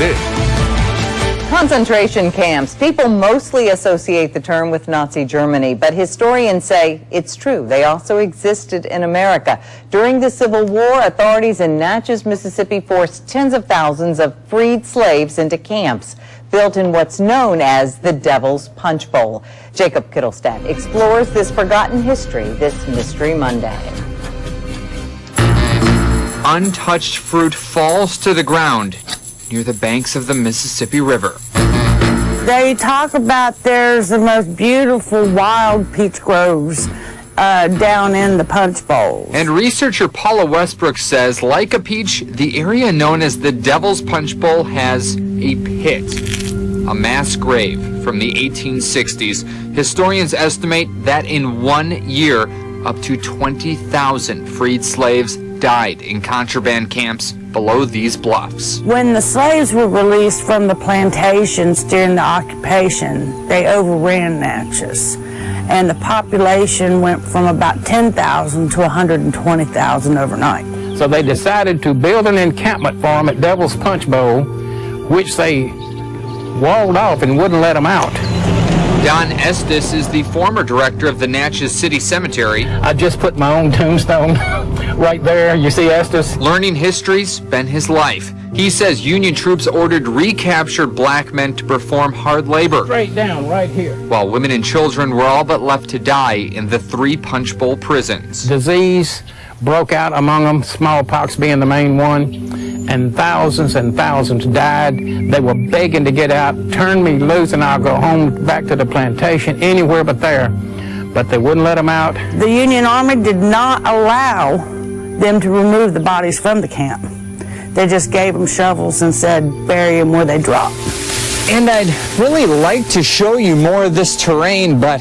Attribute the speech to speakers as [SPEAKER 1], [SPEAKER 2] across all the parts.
[SPEAKER 1] this.
[SPEAKER 2] Concentration camps. People mostly associate the term with Nazi Germany, but historians say it's true. They also existed in America. During the Civil War, authorities in Natchez, Mississippi forced tens of thousands of freed slaves into camps built in what's known as the Devil's Punch Bowl. Jacob Kittelstadt explores this forgotten history this Mystery Monday.
[SPEAKER 3] Untouched fruit falls to the ground near the banks of the Mississippi River.
[SPEAKER 4] They talk about there's the most beautiful wild peach groves down in the Punch Bowl.
[SPEAKER 3] And researcher Paula Westbrook says, like a peach, the area known as the Devil's Punch Bowl has a pit, a mass grave from the 1860s. Historians estimate that in 1 year, up to 20,000 freed slaves died in contraband camps below these bluffs.
[SPEAKER 4] When the slaves were released from the plantations during the occupation, they overran Natchez, and the population went from about 10,000 to 120,000 overnight.
[SPEAKER 5] So they decided to build an encampment for them at Devil's Punch Bowl, which they walled off and wouldn't let them out.
[SPEAKER 3] Don Estes is the former director of the Natchez City Cemetery.
[SPEAKER 5] I just put my own tombstone right there. You see Estes?
[SPEAKER 3] Learning history's been his life. He says Union troops ordered recaptured black men to perform hard labor.
[SPEAKER 5] Straight down right here.
[SPEAKER 3] While women and children were all but left to die in the 3 Punch Bowl prisons.
[SPEAKER 5] Disease broke out among them, smallpox being the main one, and thousands died. They were begging to get out, turn me loose and I'll go home back to the plantation, anywhere but there. But they wouldn't let them out.
[SPEAKER 4] The Union Army did not allow them to remove the bodies from the camp. They just gave them shovels and said, bury them where they drop.
[SPEAKER 6] And I'd really like to show you more of this terrain, but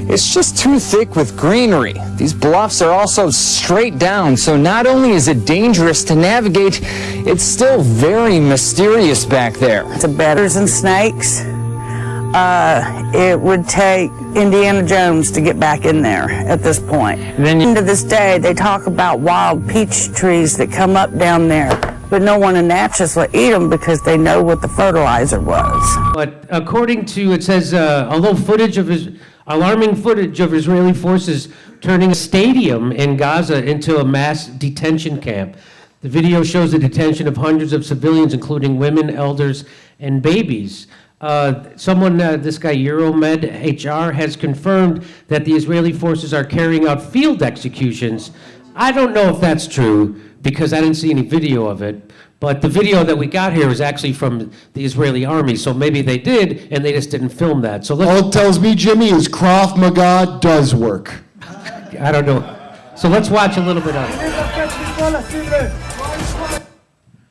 [SPEAKER 6] it's just too thick with greenery. These bluffs are also straight down, so not only is it dangerous to navigate, it's still very mysterious back there.
[SPEAKER 4] It's bears and snakes. It would take Indiana Jones to get back in there at this point. And to this day, they talk about wild peach trees that come up down there, but no one in Natchez will eat them because they know what the fertilizer was.
[SPEAKER 7] But according to, it says, although alarming footage of Israeli forces turning a stadium in Gaza into a mass detention camp. The video shows the detention of hundreds of civilians, including women, elders, and babies. This guy, Euromed HR, has confirmed that the Israeli forces are carrying out field executions. I don't know if that's true, because I didn't see any video of it. But the video that we got here is actually from the Israeli army, so maybe they did, and they just didn't film that. So
[SPEAKER 8] all it tells me, Jimmy, is Krav Maga does work.
[SPEAKER 7] I don't know. So let's watch a little bit of it.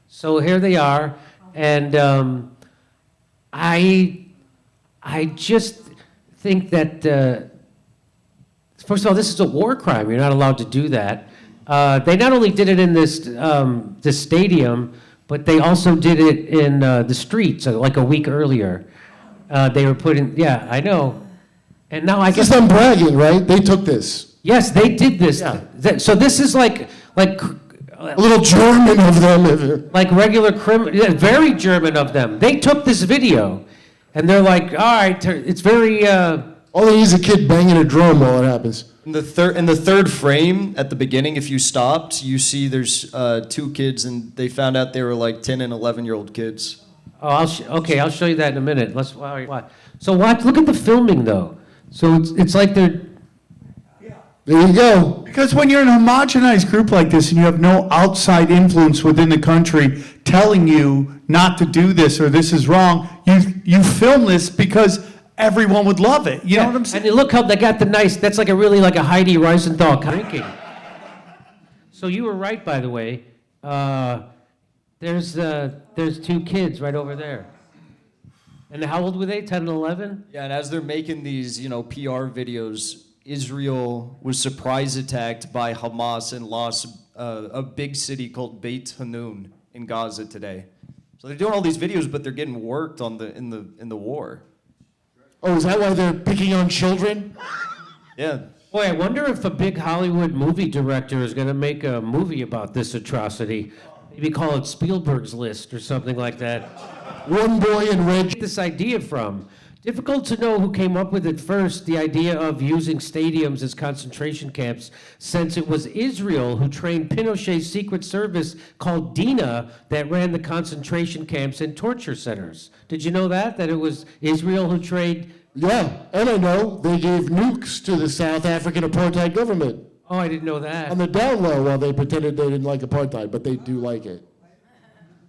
[SPEAKER 7] So here they are, and I just think that, first of all, this is a war crime. You're not allowed to do that. They not only did it in this stadium, but they also did it in the streets like a week earlier. They were putting, yeah, I know. And now I guess
[SPEAKER 8] them bragging, right? They took this.
[SPEAKER 7] Yes, they did this. Yeah. So this is like
[SPEAKER 8] a little German of them.
[SPEAKER 7] Like regular criminal, very German of them. They took this video, and they're like, all right, it's very.
[SPEAKER 8] All they need is a kid banging a drum while it happens.
[SPEAKER 9] In the third frame at the beginning, if you stopped, you see there's 2 kids, and they found out they were like 10 and 11-year-old kids.
[SPEAKER 7] Oh, I'll show you that in a minute. Let's watch. So watch. Look at the filming though. So it's like they're.
[SPEAKER 8] There you go.
[SPEAKER 10] Because when you're in a homogenized group like this and you have no outside influence within the country telling you not to do this or this is wrong, you film this because everyone would love it. You know what I'm saying?
[SPEAKER 7] And look how they got that's like a Heidi Reisenthal drinking. So you were right, by the way. There's 2 kids right over there. And how old were they? 10 and 11?
[SPEAKER 9] Yeah, and as they're making these, PR videos, Israel was surprise attacked by Hamas and lost a big city called Beit Hanun in Gaza today. So they're doing all these videos, but they're getting worked on in the war.
[SPEAKER 8] Oh, is that why they're picking on children?
[SPEAKER 9] Yeah.
[SPEAKER 7] Boy, I wonder if a big Hollywood movie director is going to make a movie about this atrocity. Maybe call it Spielberg's List or something like that.
[SPEAKER 8] One boy in red.
[SPEAKER 7] This idea from. Difficult to know who came up with it first, the idea of using stadiums as concentration camps, since it was Israel who trained Pinochet's secret service called DINA that ran the concentration camps and torture centers. Did you know that? That it was Israel who trained?
[SPEAKER 8] Yeah, and I know they gave nukes to the South African apartheid government.
[SPEAKER 7] Oh, I didn't know that.
[SPEAKER 8] On the down low, while they pretended they didn't like apartheid, but they do like it.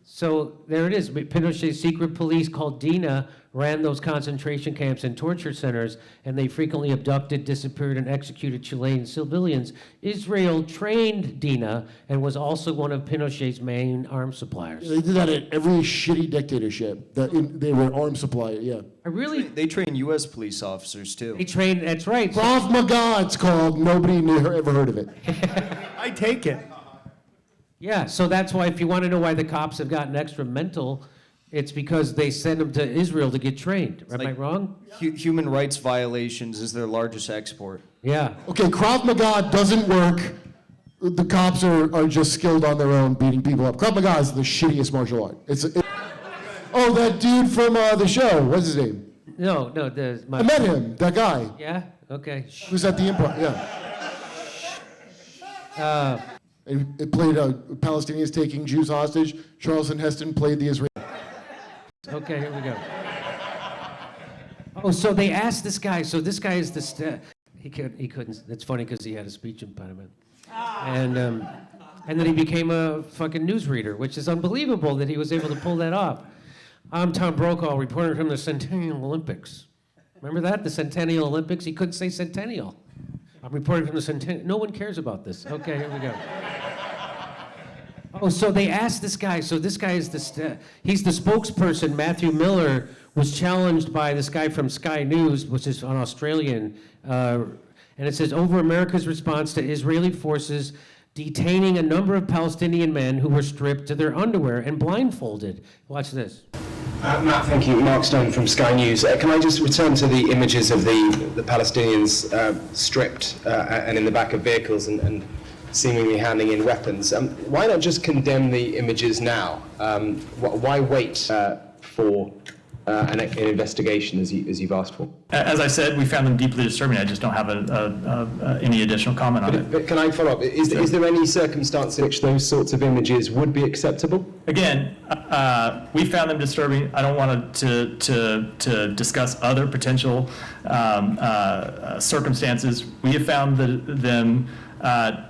[SPEAKER 7] So there it is. Pinochet's secret police called DINA ran those concentration camps and torture centers, and they frequently abducted, disappeared, and executed Chilean civilians. Israel trained DINA and was also one of Pinochet's main arms suppliers.
[SPEAKER 8] They did that at every shitty dictatorship. They were arms supplier, yeah.
[SPEAKER 9] They train U.S. police officers too.
[SPEAKER 7] They trained, that's right.
[SPEAKER 8] Krav Maga, it's called. Nobody ever heard of it.
[SPEAKER 10] I take it.
[SPEAKER 7] Yeah, so that's why if you want to know why the cops have gotten extra mental, it's because they send them to Israel to get trained. Am I wrong?
[SPEAKER 9] Human rights violations is their largest export.
[SPEAKER 7] Yeah.
[SPEAKER 8] Okay, Krav Maga doesn't work. The cops are just skilled on their own, beating people up. Krav Maga is the shittiest martial art. Oh, that dude from the show. What's his name?
[SPEAKER 7] No,
[SPEAKER 8] I met him. That guy.
[SPEAKER 7] Yeah? Okay.
[SPEAKER 8] He was at the Improv. Yeah. And it played Palestinians taking Jews hostage. Charleston Heston played the Israeli.
[SPEAKER 7] Okay, here we go. Oh, so they asked this guy. So this guy is he couldn't. It's funny because he had a speech impediment, and then he became a fucking newsreader, which is unbelievable that he was able to pull that off. I'm Tom Brokaw, reporter from the Centennial Olympics. Remember that, the Centennial Olympics? He couldn't say centennial. I'm reporting from the Centennial. No one cares about this. Okay, here we go. Oh, so they asked this guy. So this guy is he's the spokesperson. Matthew Miller was challenged by this guy from Sky News, which is an Australian, and it says, over America's response to Israeli forces detaining a number of Palestinian men who were stripped to their underwear and blindfolded. Watch this.
[SPEAKER 1] Matt, thank you. Mark Stone from Sky News. Can I just return to the images of the Palestinians stripped and in the back of vehicles and seemingly handing in weapons? Why not just condemn the images now? Why wait for an investigation as you've asked for?
[SPEAKER 11] As I said, we found them deeply disturbing. I just don't have any additional comment on it.
[SPEAKER 1] But can I follow up? Is there any circumstance in which those sorts of images would be acceptable?
[SPEAKER 11] Again, we found them disturbing. I don't want to discuss other potential circumstances. We have found them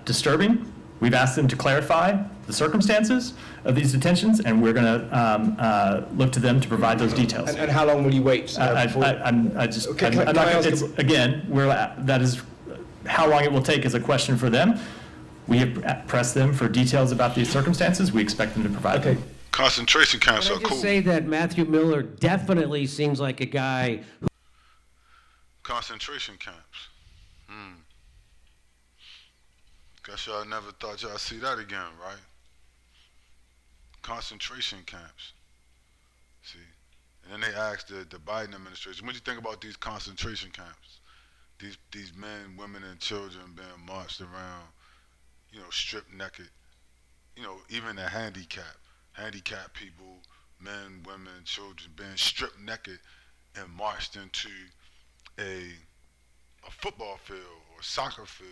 [SPEAKER 11] disturbing. We've asked them to clarify the circumstances of these detentions, and we're going to look to them to provide those details.
[SPEAKER 1] And how long will you wait?
[SPEAKER 11] That is how long it will take is a question for them. We have pressed them for details about these circumstances. We expect them to provide them.
[SPEAKER 12] Concentration camps are cool.
[SPEAKER 7] Can I just say that Matthew Miller definitely seems like a guy who...
[SPEAKER 12] Concentration camps. Guess y'all never thought y'all see that again, right? Concentration camps. See? And then they asked the Biden administration, what do you think about these concentration camps? These men, women, and children being marched around, stripped naked. Even the handicapped people, men, women, children being stripped naked and marched into a football field or soccer field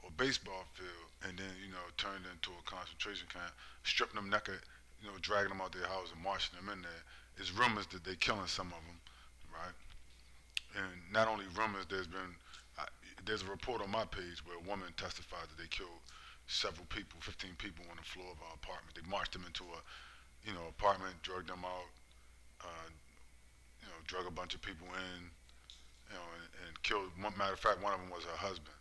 [SPEAKER 12] or baseball field, and then turned into a concentration camp, stripping them naked, dragging them out their house and marching them in there. There's rumors that they're killing some of them, right? And not only rumors, there's a report on my page where a woman testified that they killed several people, 15 people on the floor of our apartment. They marched them into a apartment, drugged them out, drug a bunch of people in, and killed. Matter of fact, one of them was her husband.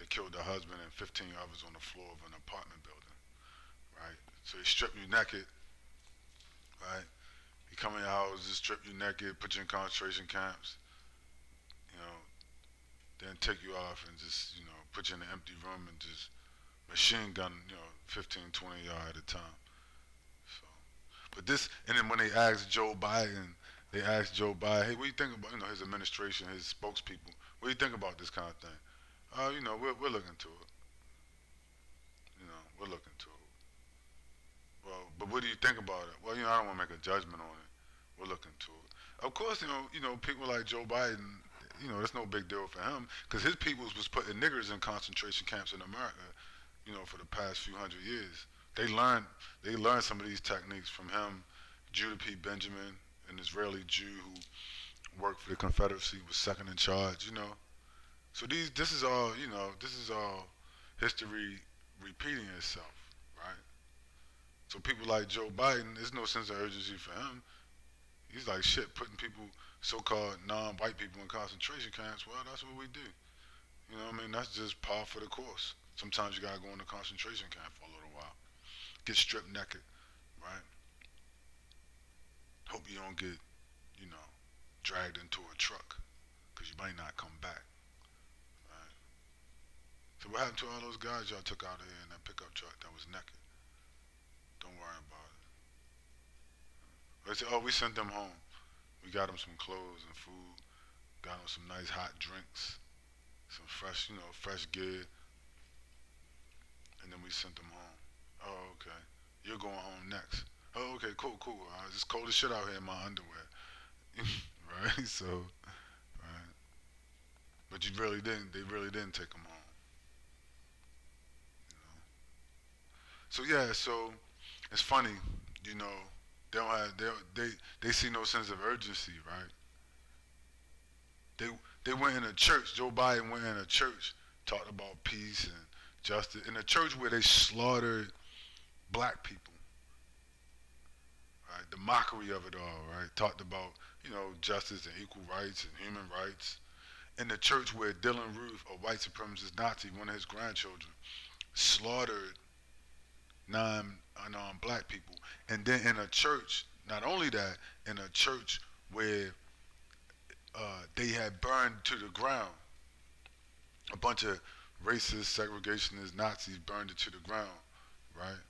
[SPEAKER 12] They killed her husband and 15 others on the floor of an apartment building, right? So they strip you naked, right? You come in your house, just strip you naked, put you in concentration camps, then take you off and just, put you in an empty room and just machine gun, 15, 20 yards at a time. So, but this, and then when they asked Joe Biden, hey, what do you think about, his administration, his spokespeople, what do you think about this kind of thing? We're looking to it. We're looking to it. Well, but what do you think about it? Well, I don't want to make a judgment on it. We'll look into it. Of course, people like Joe Biden, it's no big deal for him because his peoples was putting niggers in concentration camps in America, for the past few hundred years. They learned some of these techniques from him. Judah P. Benjamin, an Israeli Jew who worked for the Confederacy, was second in charge. So this is all history repeating itself, right? So people like Joe Biden, there's no sense of urgency for him. He's like, shit, putting people, so-called non-white people in concentration camps. Well, that's what we do. That's just par for the course. Sometimes you gotta go in a concentration camp for a little while. Get stripped naked, right? Hope you don't get, dragged into a truck, because you might not come back, right? So what happened to all those guys y'all took out of here in that pickup truck that was naked? Don't worry about it. They said, oh, we sent them home. We got them some clothes and food, got them some nice hot drinks, some fresh, fresh gear, and then we sent them home. Oh, okay. You're going home next. Oh, okay, cool. It's cold as shit out here in my underwear. Right? So, right. But they really didn't take them home. So yeah, so it's funny, they don't have, they see no sense of urgency, right? They went in a church, Joe Biden went in a church, talked about peace and justice, in a church where they slaughtered black people. Right, the mockery of it all, right? Talked about, justice and equal rights and human rights. In the church where Dylan Roof, a white supremacist Nazi, one of his grandchildren, slaughtered 9 unarmed black people. And then in a church, not only that, in a church where they had burned to the ground, a bunch of racist, segregationist Nazis burned it to the ground, right?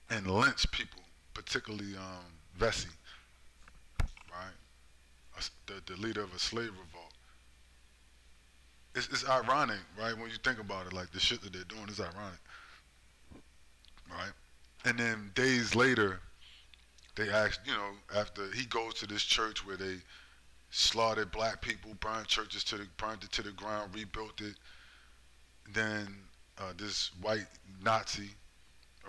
[SPEAKER 12] And lynched people, particularly Vesey, right? The leader of a slave revolt. It's ironic, right? When you think about it, like the shit that they're doing is ironic, right? And then days later, they asked, after he goes to this church where they slaughtered black people, burned it to the ground, rebuilt it. Then this white Nazi,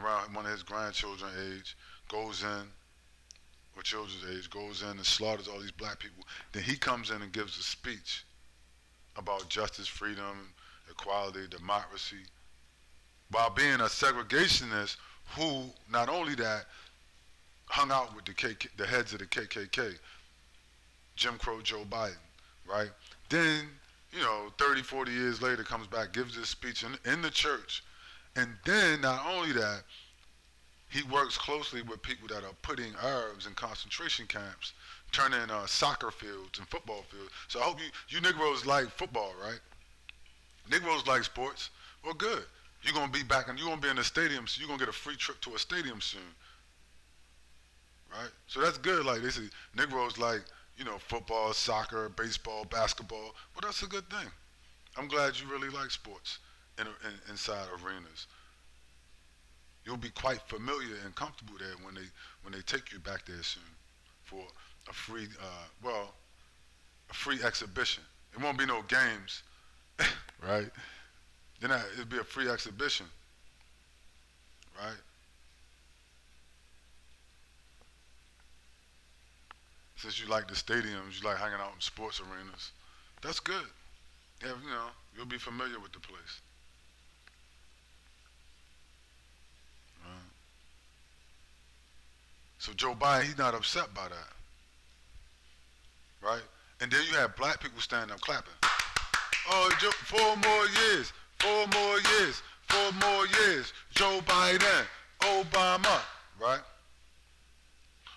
[SPEAKER 12] around one of his grandchildren's age, goes in, or children's age, goes in and slaughters all these black people. Then he comes in and gives a speech about justice, freedom, equality, democracy, while being a segregationist who, not only that, hung out with the heads of the KKK, Jim Crow Joe Biden, right? Then, 30, 40 years later, comes back, gives this speech in the church, and then not only that, he works closely with people that are putting Arabs in concentration camps, turning soccer fields and football fields. So I hope you Negroes like football, right? Negroes like sports. Well, good. You're gonna be back and you're gonna be in the stadium, so you're gonna get a free trip to a stadium soon, right? So that's good. Like they say, Negroes like football, soccer, baseball, basketball. Well, that's a good thing. I'm glad you really like sports inside arenas. You'll be quite familiar and comfortable there when they take you back there soon for a free exhibition. It won't be no games, right? It'll be a free exhibition, right? Since you like the stadiums, you like hanging out in sports arenas, that's good. Yeah, you'll be familiar with the place. Right. So Joe Biden, he's not upset by that, right? And then you have black people standing up clapping. Oh, 4 more years, 4 more years, 4 more years. Joe Biden, Obama, right?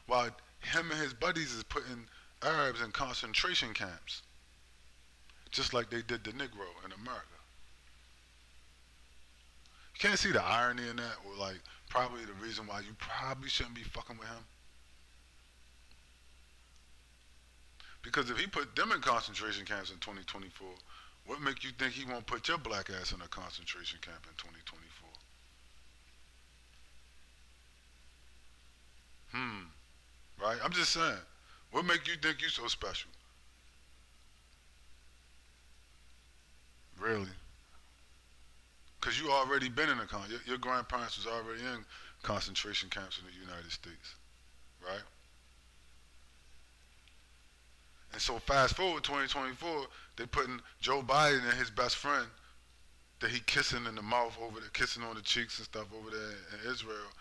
[SPEAKER 12] While him and his buddies is putting Arabs in concentration camps, just like they did the Negro in America. You can't see the irony in that, or like probably the reason why you probably shouldn't be fucking with him. Because if he put them in concentration camps in 2024, what make you think he won't put your black ass in a concentration camp in 2024? I'm just saying. What make you think you so special? Really? Because you already been in your grandparents was already in concentration camps in the United States, right? And so fast forward 2024, they putting Joe Biden and his best friend that he kissing in the mouth over there, kissing on the cheeks and stuff over there in Israel,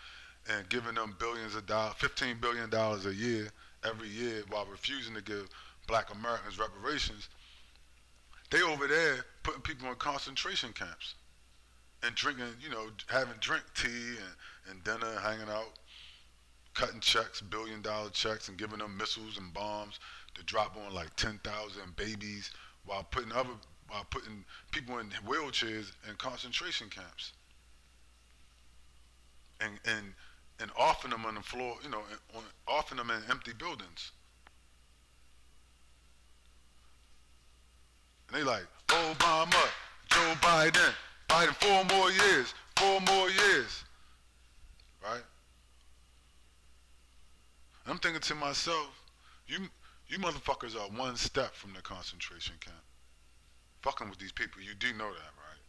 [SPEAKER 12] and giving them billions of dollars, $15 billion a year, every year, while refusing to give black Americans reparations. They over there putting people in concentration camps and drinking, having drink tea and dinner, and hanging out, cutting checks, billion-dollar checks, and giving them missiles and bombs to drop on like 10,000 babies while putting people in wheelchairs in concentration camps and offing them on the floor, offing them in empty buildings. And they like, Obama, Joe Biden, 4 more years, right? I'm thinking to myself, you motherfuckers are one step from the concentration camp. Fucking with these people, you do know that, right?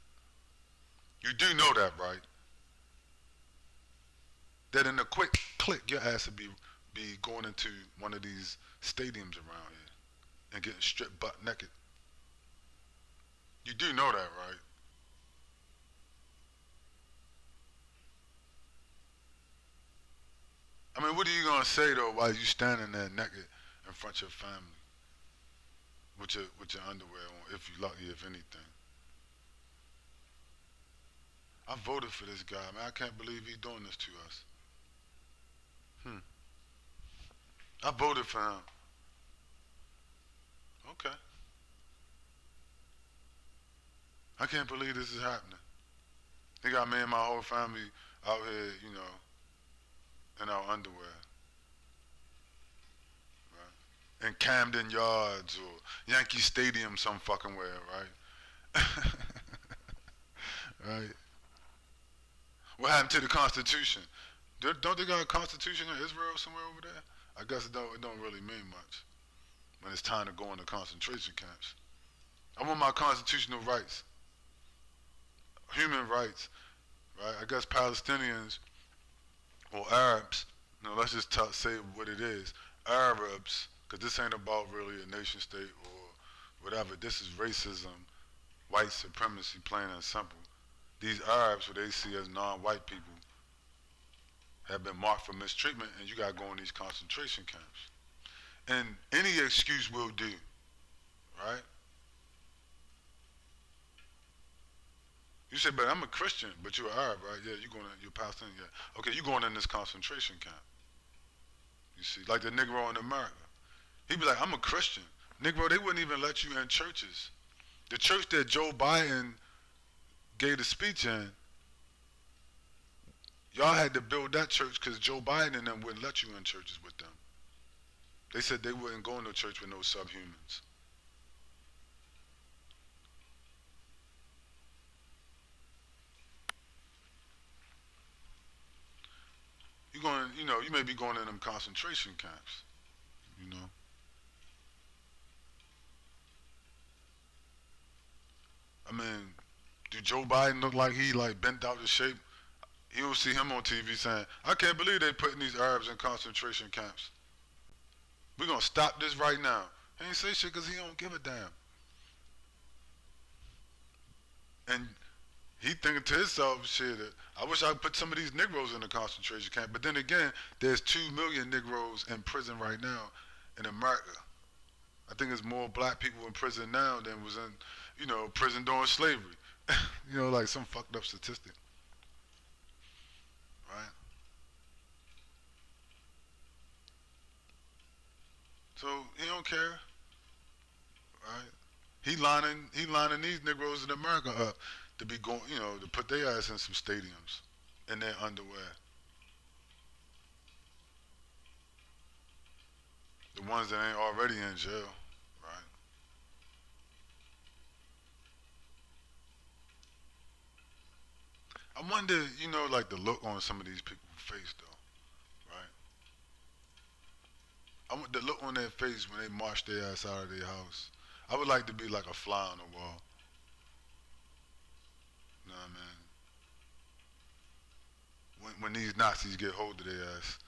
[SPEAKER 12] You do know that, right? That in a quick click, your ass would be going into one of these stadiums around here and getting stripped butt naked. You do know that, right? I mean, what are you gonna say though while you standing there naked in front of your family with your underwear on, if you lucky, if anything? I voted for this guy, man. I can't believe he's doing this to us. I voted for him. Okay. I can't believe this is happening. They got me and my whole family out here, in our underwear. Right? In Camden Yards or Yankee Stadium some fucking where, right? Right? What happened to the Constitution? Don't they got a Constitution in Israel somewhere over there? I guess it don't really mean much when it's time to go into concentration camps. I want my constitutional rights, human rights, right? I guess Palestinians or Arabs, let's just say what it is. Arabs, because this ain't about really a nation state or whatever. This is racism, white supremacy, plain and simple. These Arabs, who they see as non-white people, have been marked for mistreatment, and you got to go in these concentration camps. And any excuse will do, right? You say, but I'm a Christian, but you're Arab, right? Yeah, you're Palestinian, yeah. Okay, you're going in this concentration camp. You see, like the Negro in America. He'd be like, I'm a Christian. Negro, they wouldn't even let you in churches. The church that Joe Biden gave the speech in, y'all had to build that church because Joe Biden and them wouldn't let you in churches with them. They said they wouldn't go into church with no subhumans. You going, you may be going in them concentration camps, I mean, do Joe Biden look like he bent out of shape? You'll see him on TV saying, I can't believe they putting these Arabs in concentration camps. We're going to stop this right now. He ain't say shit because he don't give a damn. And he thinking to himself, shit, I wish I could put some of these Negroes in a concentration camp. But then again, there's 2 million Negroes in prison right now in America. I think there's more black people in prison now than was in, prison during slavery. Like some fucked up statistic. Right? So he don't care. Right? He lining these Negroes in America up to be going, to put their ass in some stadiums in their underwear. The ones that ain't already in jail, right? I wonder, like the look on some of these people's face though, right? the look on their face when they march their ass out of their house. I would like to be like a fly on the wall. You know what I mean? When these Nazis get hold of their ass.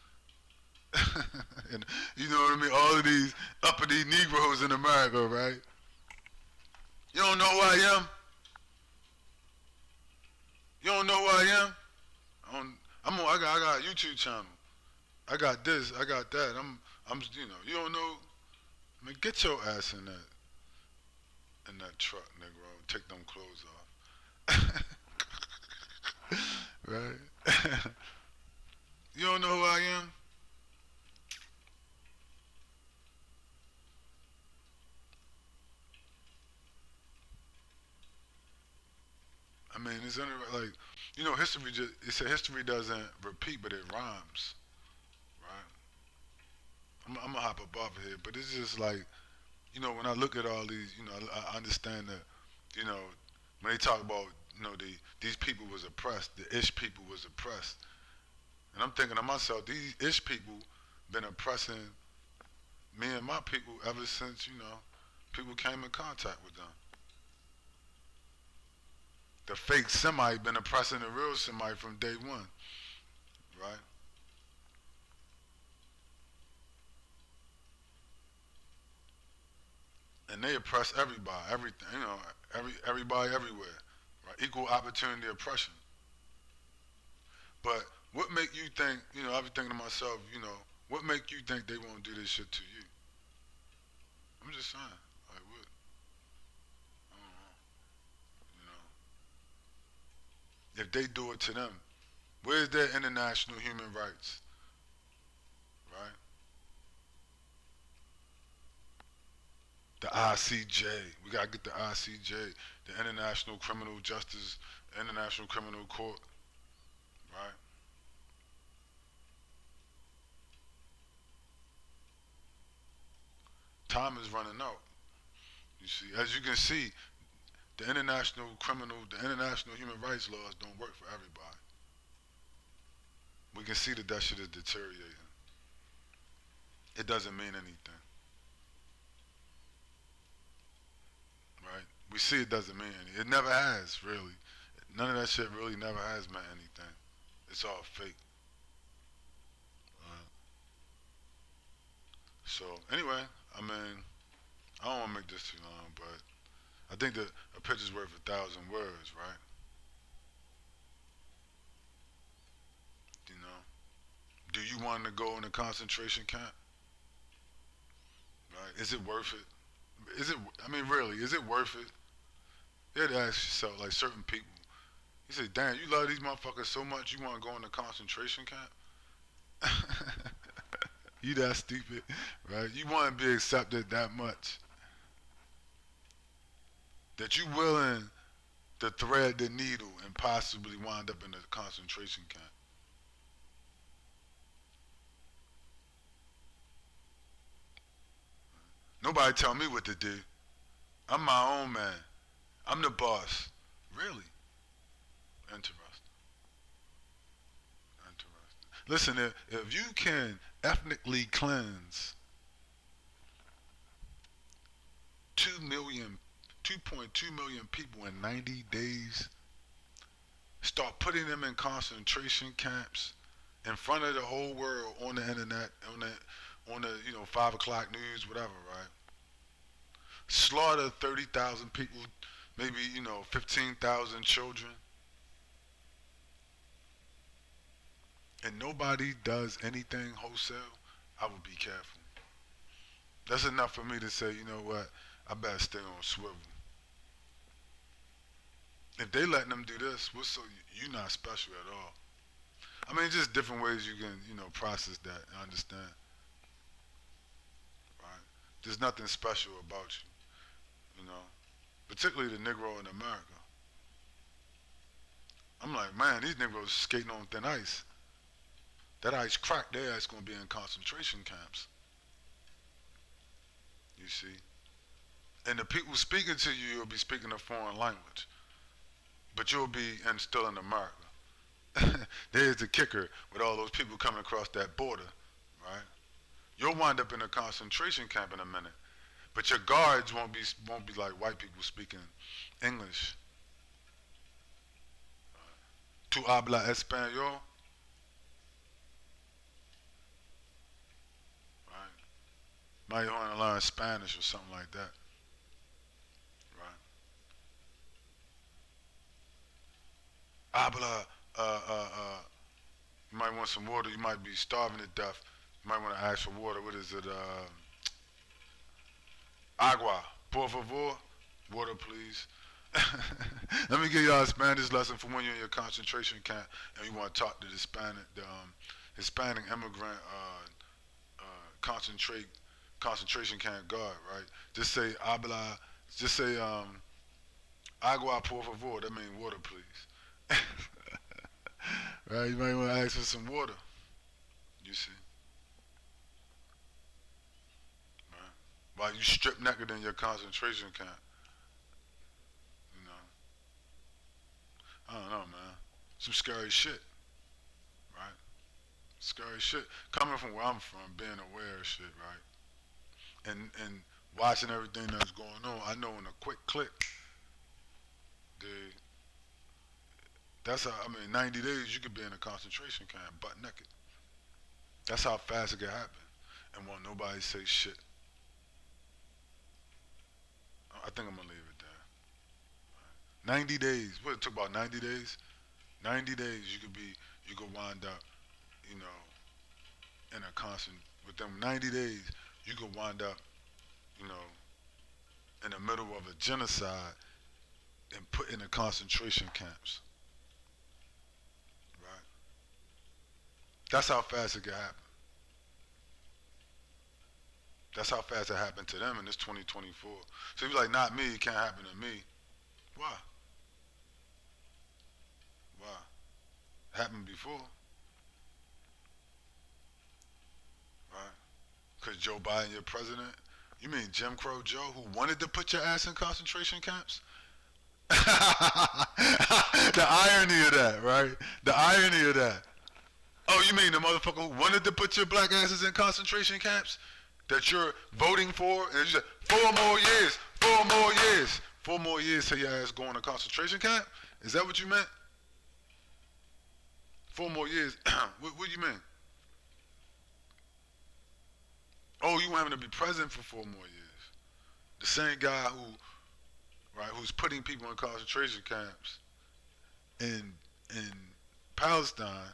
[SPEAKER 12] And you know what I mean? All of these uppity Negroes in America, right? You don't know who I am? You don't know who I am? I got a YouTube channel. I got this, I got that. You know, you don't know. I mean, get your ass in that truck, Negro. Take them clothes off. Right? You don't know who I am? I mean, it's like, you know, history history doesn't repeat, but it rhymes, right? I'm gonna hop up off of here, but it's just like, you know, when I look at all these, you know, I understand that, you know, when they talk about, you know, these people was oppressed, the Ish people was oppressed, and I'm thinking to myself, these Ish people been oppressing me and my people ever since, you know, people came in contact with them. The fake Semite been oppressing the real Semite from day one, right? And they oppress everybody, everything, you know, everybody everywhere, right? Equal opportunity oppression. But what make you think, you know, I was thinking to myself, you know, what make you think they won't do this shit to you? I'm just saying, like what? I don't know, you know. If they do it to them, where's their international human rights, right? The ICJ, we gotta get the ICJ, the International Criminal Justice, International Criminal Court, right? Time is running out. You see, as you can see, the international human rights laws don't work for everybody. We can see that shit is deteriorating. It doesn't mean anything. Right? We see it doesn't mean anything. It never has, really. None of that shit really never has meant anything. It's all fake. So, anyway, I mean, I don't want to make this too long, but I think that a picture's worth 1,000 words, right? You know? Do you want to go in a concentration camp? Right? Is it worth it? I mean, really, is it worth it? You had to ask yourself, like certain people. You say, damn, you love these motherfuckers so much you want to go in a concentration camp? You that stupid, right? You want to be accepted that much that you willing to thread the needle and possibly wind up in a concentration camp. Nobody tell me what to do. I'm my own man. I'm the boss. Really? Interesting. Listen, if you can ethnically cleanse 2.2 million people in 90 days, start putting them in concentration camps in front of the whole world on the internet, on the 5 o'clock news, whatever, right? Slaughter 30,000 people, maybe 15,000 children. And nobody does anything wholesale, I would be careful. That's enough for me to say, you know what, I better stay on swivel. If they letting them do this, you're not special at all. I mean, just different ways you can, process that and understand. Right? There's nothing special about you, particularly the Negro in America. I'm like, man, these Negroes skating on thin ice. That ice cracked, their ass gonna be in concentration camps. You see? And the people speaking to you will be speaking a foreign language. But you'll be still in America. There's the kicker with all those people coming across that border, right? Your wind up in a concentration camp in a minute. But your guards won't be like white people speaking English. Tu habla español? Right. Might want to learn Spanish or something like that. Right. Habla, you might want some water. You might be starving to death. You might want to ask for water. What is it? Agua, por favor. Water, please. Let me give y'all a Spanish lesson for when you're in your concentration camp and you want to talk to the Hispanic immigrant concentration camp guard, right? Just say habla. Just say agua, por favor. That means water, please. Right? You might want to ask for some water. You see. While you strip naked in your concentration camp. You know. I don't know, man. Some scary shit. Right? Scary shit. Coming from where I'm from, being aware of shit, right? And watching everything that's going on, I know in a quick click, that's how, 90 days you could be in a concentration camp, butt naked. That's how fast it could happen. And won't nobody say shit. I think I'm gonna leave it there. 90 days. What, it took about 90 days? 90 days you could wind up, you know, in a constant. With them 90 days, you could wind up, you know, in the middle of a genocide and put in the concentration camps. Right? That's how fast it could happen. That's how fast it happened to them, and it's 2024. So he was like, not me, it can't happen to me. Why? Why? Happened before. Right? Because Joe Biden, your president? You mean Jim Crow Joe, who wanted to put your ass in concentration camps? The irony of that, right? The irony of that. Oh, you mean the motherfucker who wanted to put your black asses in concentration camps? That you're voting for, and you said, 4 more years, 4 more years. 4 more years till your ass going to concentration camp? Is that what you meant? 4 more years, what do you mean? Oh, you want him to be president for 4 more years. The same guy who's putting people in concentration camps in Palestine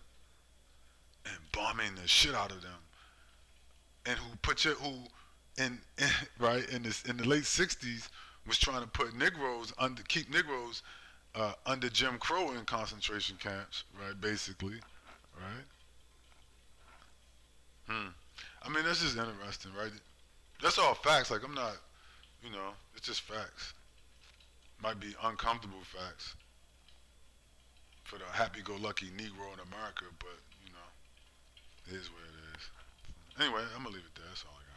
[SPEAKER 12] and bombing the shit out of them. And in the late 60s was trying to put keep Negroes under Jim Crow in concentration camps, right? Basically, right? That's just interesting, right? That's all facts. Like, I'm not, it's just facts. Might be uncomfortable facts for the happy-go-lucky Negro in America, but it is what it is. Anyway, I'm gonna leave it there. That's all I got.